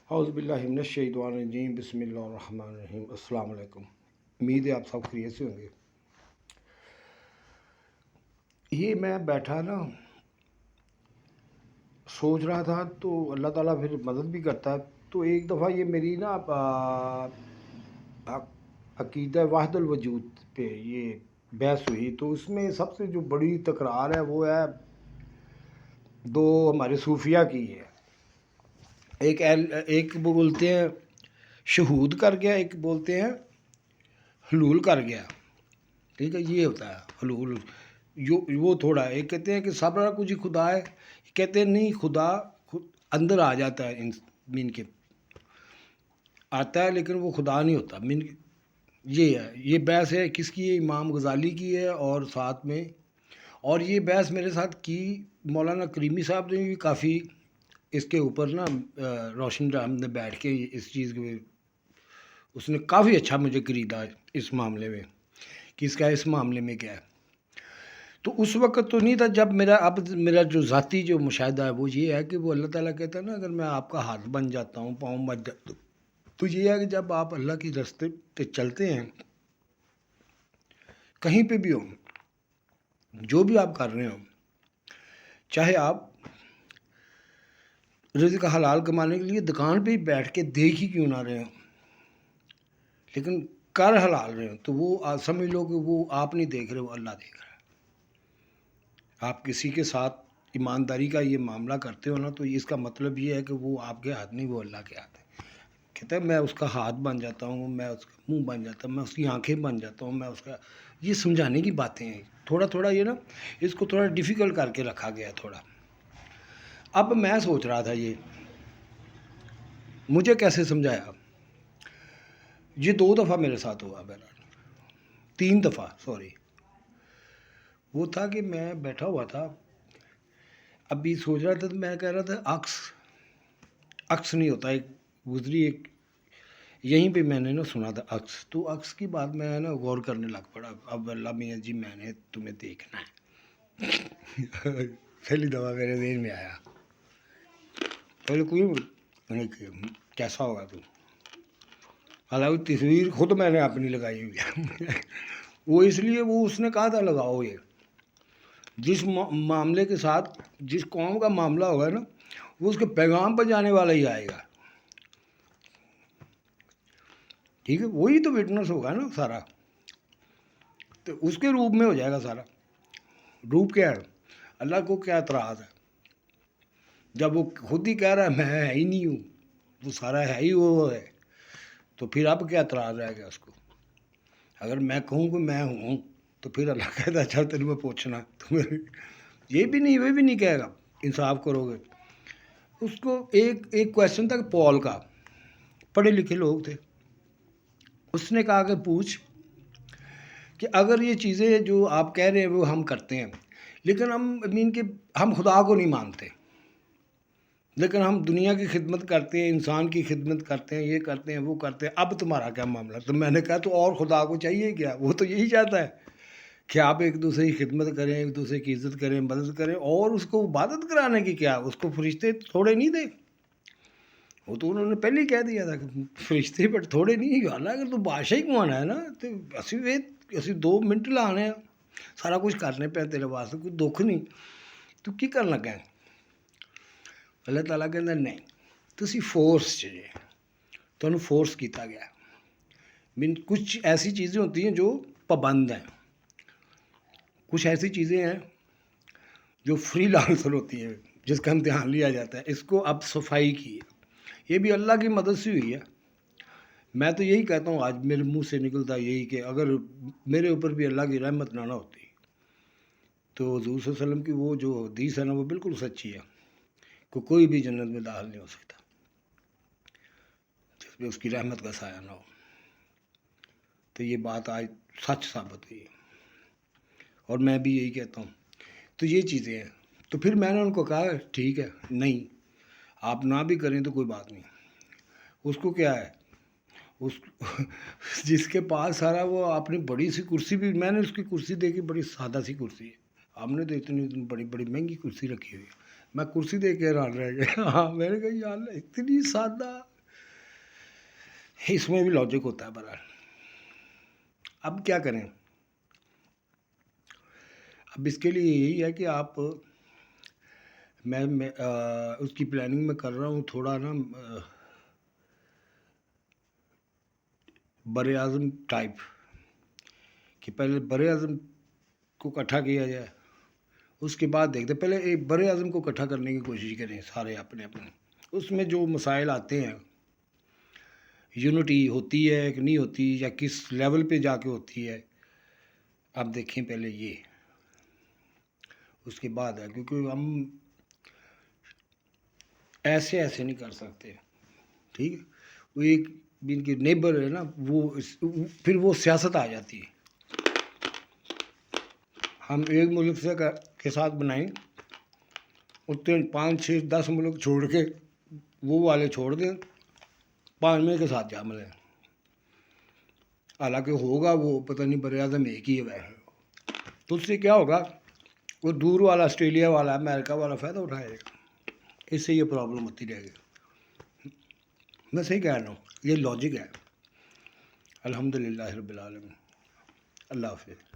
اعوذ باللہ من الشیطان الرجیم، بسم اللہ الرحمن الرحیم۔ السلام علیکم، امید ہے آپ سب خیریت سے ہوں گے۔ یہ میں بیٹھا نا سوچ رہا تھا تو اللہ تعالیٰ پھر مدد بھی کرتا ہے۔ تو ایک دفعہ یہ میری نا عقیدہ وحدت الوجود پہ یہ بحث ہوئی، تو اس میں سب سے جو بڑی تکرار ہے وہ ہے دو ہمارے صوفیہ کی ہے۔ ایک بولتے ہیں شہود کر گیا، ایک بولتے ہیں حلول کر گیا۔ ٹھیک ہے، یہ ہوتا ہے حلول، وہ تھوڑا ایک کہتے ہیں کہ سب کچھ ہی خدا ہے، کہتے ہیں نہیں، خدا اندر آ جاتا ہے، مین کے آتا ہے لیکن وہ خدا نہیں ہوتا۔ مین یہ ہے، یہ بحث ہے کس کی ہے؟ امام غزالی کی ہے، اور ساتھ میں اور یہ بحث میرے ساتھ کی مولانا کریمی صاحب نے بھی کافی اس کے اوپر نا روشن رحم نے بیٹھ کے اس چیز کے اس نے کافی اچھا مجھے خریدا اس معاملے میں کہ اس کا اس معاملے میں کیا ہے۔ تو اس وقت تو نہیں تھا جب میرا جو ذاتی جو مشاہدہ ہے وہ یہ ہے کہ وہ اللہ تعالیٰ کہتا ہے نا، اگر میں آپ کا ہاتھ بن جاتا ہوں، پاؤں بن جاتا ہوں، تو یہ ہے کہ جب آپ اللہ کی راستے پہ چلتے ہیں، کہیں پہ بھی ہوں، جو بھی آپ کر رہے ہوں، چاہے آپ رزق حلال کمانے کے لیے دکان پہ ہی بیٹھ کے دیکھ ہی کیوں نہ رہے ہوں، لیکن کر حلال رہے ہوں، تو وہ سمجھ لو کہ وہ آپ نہیں دیکھ رہے، وہ اللہ دیکھ رہا ہے۔ آپ کسی کے ساتھ ایمانداری کا یہ معاملہ کرتے ہو نا، تو اس کا مطلب یہ ہے کہ وہ آپ کے ہاتھ نہیں، وہ اللہ کے ہاتھ ہے۔ کہتا ہے میں اس کا ہاتھ بن جاتا ہوں، میں اس کا منہ بن جاتا ہوں، میں اس کی آنکھیں بن جاتا ہوں، میں اس کا، یہ سمجھانے کی باتیں ہیں۔ تھوڑا یہ نا اس کو تھوڑا ڈیفیکلٹ کر کے رکھا گیا تھوڑا۔ اب میں سوچ رہا تھا یہ مجھے کیسے سمجھایا۔ یہ 2 دفعہ میرے ساتھ ہوا، بہرحال 3 دفعہ سوری۔ وہ تھا کہ میں بیٹھا ہوا تھا، ابھی سوچ رہا تھا، تو میں کہہ رہا تھا عکس نہیں ہوتا، ایک گزری ایک یہیں پہ میں نے نا سنا تھا عکس، تو عکس کی بات میں نا غور کرنے لگ پڑا۔ اب اللہ میاں جی میں نے تمہیں دیکھنا ہے پہلی دفعہ میرے ذہن میں آیا، پہلے کوئی کیسا ہوگا تو، حالانکہ تصویر خود میں نے اپنی لگائی ہوئی ہے وہ اس لیے وہ اس نے کہا تھا لگاؤ، یہ جس معاملے کے ساتھ جس قوم کا معاملہ ہوگا نا، وہ اس کے پیغام پر جانے والا ہی آئے گا۔ ٹھیک ہے، وہی تو وٹنس ہوگا نا سارا، تو اس کے روپ میں ہو جائے گا سارا۔ روپ کیا ہے؟ اللہ کو کیا اعتراض ہے جب وہ خود ہی کہہ رہا ہے میں ہے ہی نہیں ہوں، وہ سارا ہے ہی وہ ہے، تو پھر اب کیا اعتراض رہے گا اس کو؟ اگر میں کہوں کہ میں ہوں تو پھر اللہ کہتا ہے چل تیرے میں پوچھنا، تو یہ بھی نہیں، وہ بھی نہیں کہے گا، انصاف کرو گے۔ اس کو ایک کویشچن تھا پول کا، پڑھے لکھے لوگ تھے، اس نے کہا کہ پوچھ کہ اگر یہ چیزیں جو آپ کہہ رہے ہیں وہ ہم کرتے ہیں، لیکن ہم خدا کو نہیں مانتے، لیکن ہم دنیا کی خدمت کرتے ہیں، انسان کی خدمت کرتے ہیں، یہ کرتے ہیں، وہ کرتے ہیں، اب تمہارا کیا معاملہ؟ تو میں نے کہا تو اور خدا کو چاہیے کیا؟ وہ تو یہی چاہتا ہے کہ آپ ایک دوسرے کی خدمت کریں، ایک دوسرے کی عزت کریں، مدد کریں، اور اس کو عبادت کرانے کی کیا؟ اس کو فرشتے تھوڑے نہیں دے، وہ تو انہوں نے پہلے ہی کہہ دیا تھا کہ فرشتے بٹ تھوڑے نہیں، اگر تو بادشاہ ہی کمانا ہے نا، تو اسی 2 منٹ لانے سارا کچھ کرنے پہ تیرے واسطے کوئی دکھ نہیں، تو کی کرن لگا ہے؟ اللہ تعالیٰ کہتا نہیں، تسی فورس چاہیے، تو انہوں فورس کیتا گیا۔ کچھ ایسی چیزیں ہوتی ہیں جو پابند ہیں، کچھ ایسی چیزیں ہیں جو فری لانسر ہوتی ہیں، جس کا امتحان لیا جاتا ہے۔ اس کو اب صفائی کی ہے، یہ بھی اللہ کی مدد سے ہوئی ہے۔ میں تو یہی کہتا ہوں، آج میرے منہ سے نکلتا یہی کہ اگر میرے اوپر بھی اللہ کی رحمت نہ ہوتی تو حضور صلی اللہ علیہ وسلم کی وہ جو حدیث ہے نا، وہ بالکل سچی ہے کہ کوئی بھی جنت میں داخل نہیں ہو سکتا جس میں اس کی رحمت کا سایہ نہ ہو۔ تو یہ بات آج سچ ثابت ہوئی ہے، اور میں بھی یہی کہتا ہوں۔ تو یہ چیزیں ہیں، تو پھر میں نے ان کو کہا ٹھیک ہے، نہیں آپ نہ بھی کریں تو کوئی بات نہیں، اس کو کیا ہے، جس کے پاس سارا وہ آپ نے بڑی سی کرسی بھی، میں نے اس کی کرسی دیکھی، بڑی سادہ سی کرسی ہے، آپ نے تو اتنی بڑی مہنگی کرسی رکھی ہوئی ہے، میں کرسی دیکھ کے حیران رہ گیا۔ ہاں، میں نے کہا یا اللہ اتنی سادہ، اس میں بھی لاجک ہوتا ہے بہرحال. اب کیا کریں؟ اب اس کے لیے یہی ہے کہ آپ میں اس کی پلاننگ میں کر رہا ہوں تھوڑا نا بر اعظم ٹائپ، کہ پہلے بر اعظم کو اکٹھا کیا جائے، اس کے بعد دیکھتے پہلے ایک بر اعظم کو اکٹھا کرنے کی کوشش کریں سارے اپنے اپنے. اس میں جو مسائل آتے ہیں، یونٹی ہوتی ہے کہ نہیں ہوتی، یا کس لیول پہ جا کے ہوتی ہے، آپ دیکھیں پہلے یہ، اس کے بعد ہے. کیونکہ ہم ایسے نہیں کر سکتے. ٹھیک ہے، وہ ایک ان کے نیبر ہے نا، وہ پھر وہ سیاست آ جاتی ہے. ہم ایک ملک کے ساتھ بنائیں، اتنے 5 6 10 ملک چھوڑ کے وہ والے چھوڑ دیں، 5ویں کے ساتھ جا ملیں. حالانکہ ہوگا وہ پتہ نہیں بر اعظم ایک ہی ہے ویسے. تو اس سے کیا ہوگا، وہ دور والا آسٹریلیا والا امریکہ والا فائدہ اٹھائے گا. اس سے یہ پرابلم ہوتی رہے گی. میں صحیح کہہ رہا ہوں، یہ لاجک ہے. الحمدللہ رب العالمین. اللہ حافظ.